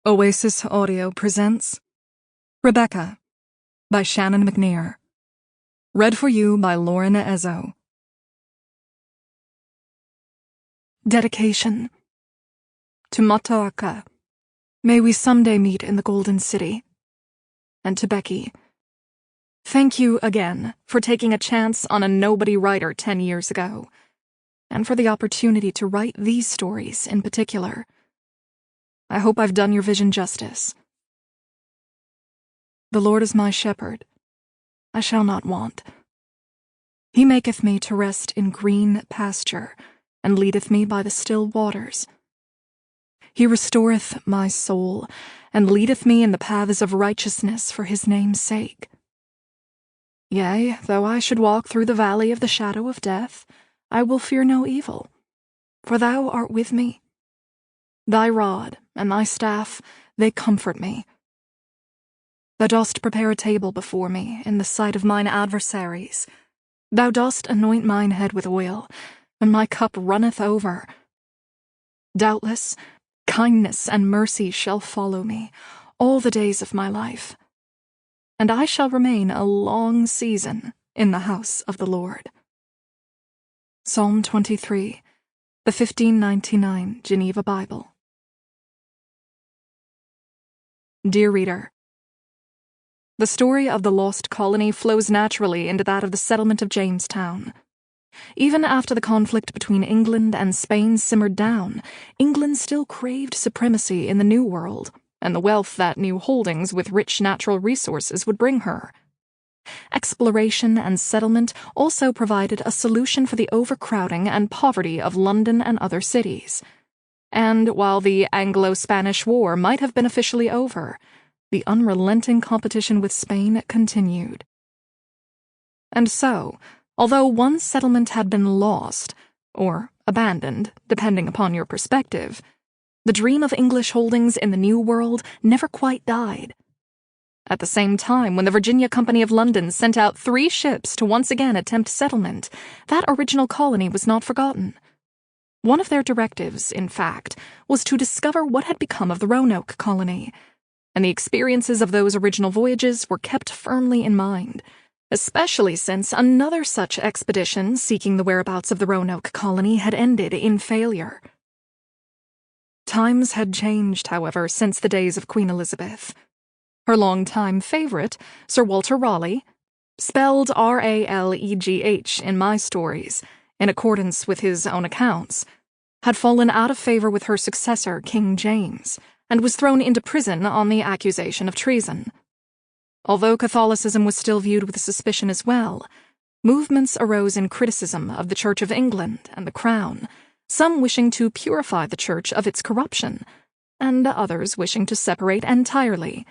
Oasis Audio presents Rebecca by Shannon Mcnear. Read for you by Lauren Ezzo. Dedication. To Matoaka, may we someday meet in the Golden City. And to Becky, thank you again for taking a chance on a nobody writer 10 years ago, and for the opportunity to write these stories in particular. I hope I've done your vision justice. The Lord is my shepherd, I shall not want. He maketh me to rest in green pasture, and leadeth me by the still waters. He restoreth my soul, and leadeth me in the paths of righteousness for his name's sake. Yea, though I should walk through the valley of the shadow of death, I will fear no evil, for thou art with me. Thy rod and thy staff, they comfort me. Thou dost prepare a table before me in the sight of mine adversaries. Thou dost anoint mine head with oil, and my cup runneth over. Doubtless, kindness and mercy shall follow me all the days of my life, and I shall remain a long season in the house of the Lord. Psalm 23, the 1599 Geneva Bible. Dear reader, the story of the Lost Colony flows naturally into that of the settlement of Jamestown. Even after the conflict between England and Spain simmered down, England still craved supremacy in the New World, and the wealth that new holdings with rich natural resources would bring her. Exploration and settlement also provided a solution for the overcrowding and poverty of London and other cities. And while the Anglo-Spanish War might have been officially over, the unrelenting competition with Spain continued. And so, although one settlement had been lost, or abandoned, depending upon your perspective, the dream of English holdings in the New World never quite died. At the same time, when the Virginia Company of London sent out 3 ships to once again attempt settlement, that original colony was not forgotten. One of their directives, in fact, was to discover what had become of the Roanoke colony, and the experiences of those original voyages were kept firmly in mind, especially since another such expedition seeking the whereabouts of the Roanoke colony had ended in failure. Times had changed, however, since the days of Queen Elizabeth. Her longtime favorite, Sir Walter Raleigh, spelled R-A-L-E-G-H in my stories, in accordance with his own accounts, had fallen out of favor with her successor, King James, and was thrown into prison on the accusation of treason. Although Catholicism was still viewed with suspicion as well, movements arose in criticism of the Church of England and the Crown, some wishing to purify the Church of its corruption, and others wishing to separate entirely,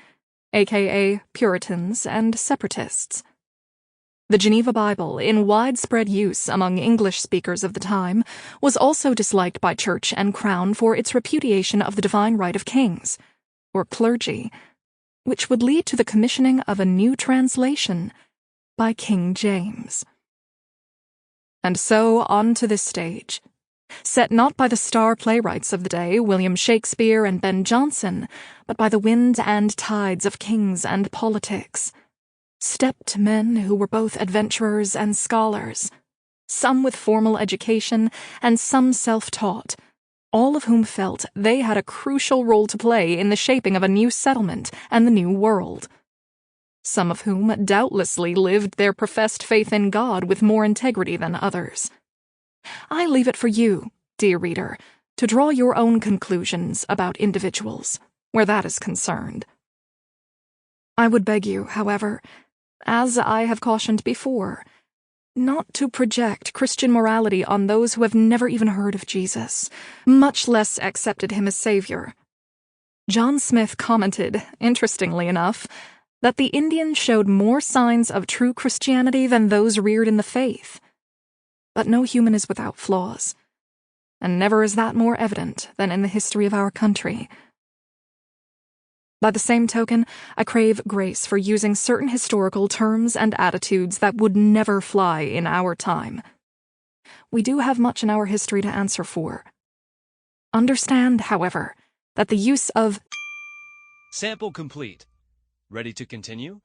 aka Puritans and Separatists. The Geneva Bible, in widespread use among English speakers of the time, was also disliked by Church and Crown for its repudiation of the divine right of kings, or clergy, which would lead to the commissioning of a new translation by King James. And so on to this stage, set not by the star playwrights of the day, William Shakespeare and Ben Jonson, but by the wind and tides of kings and politics, stepped men who were both adventurers and scholars, some with formal education and some self-taught, all of whom felt they had a crucial role to play in the shaping of a new settlement and the new world. Some of whom doubtlessly lived their professed faith in God with more integrity than others. I leave it for you, dear reader, to draw your own conclusions about individuals, where that is concerned. I would beg you, however, as I have cautioned before, not to project Christian morality on those who have never even heard of Jesus, much less accepted him as Savior. John Smith commented, interestingly enough, that the Indians showed more signs of true Christianity than those reared in the faith. But no human is without flaws, and never is that more evident than in the history of our country. By the same token, I crave grace for using certain historical terms and attitudes that would never fly in our time. We do have much in our history to answer for. Understand, however, that the use of Sample complete. Ready to continue?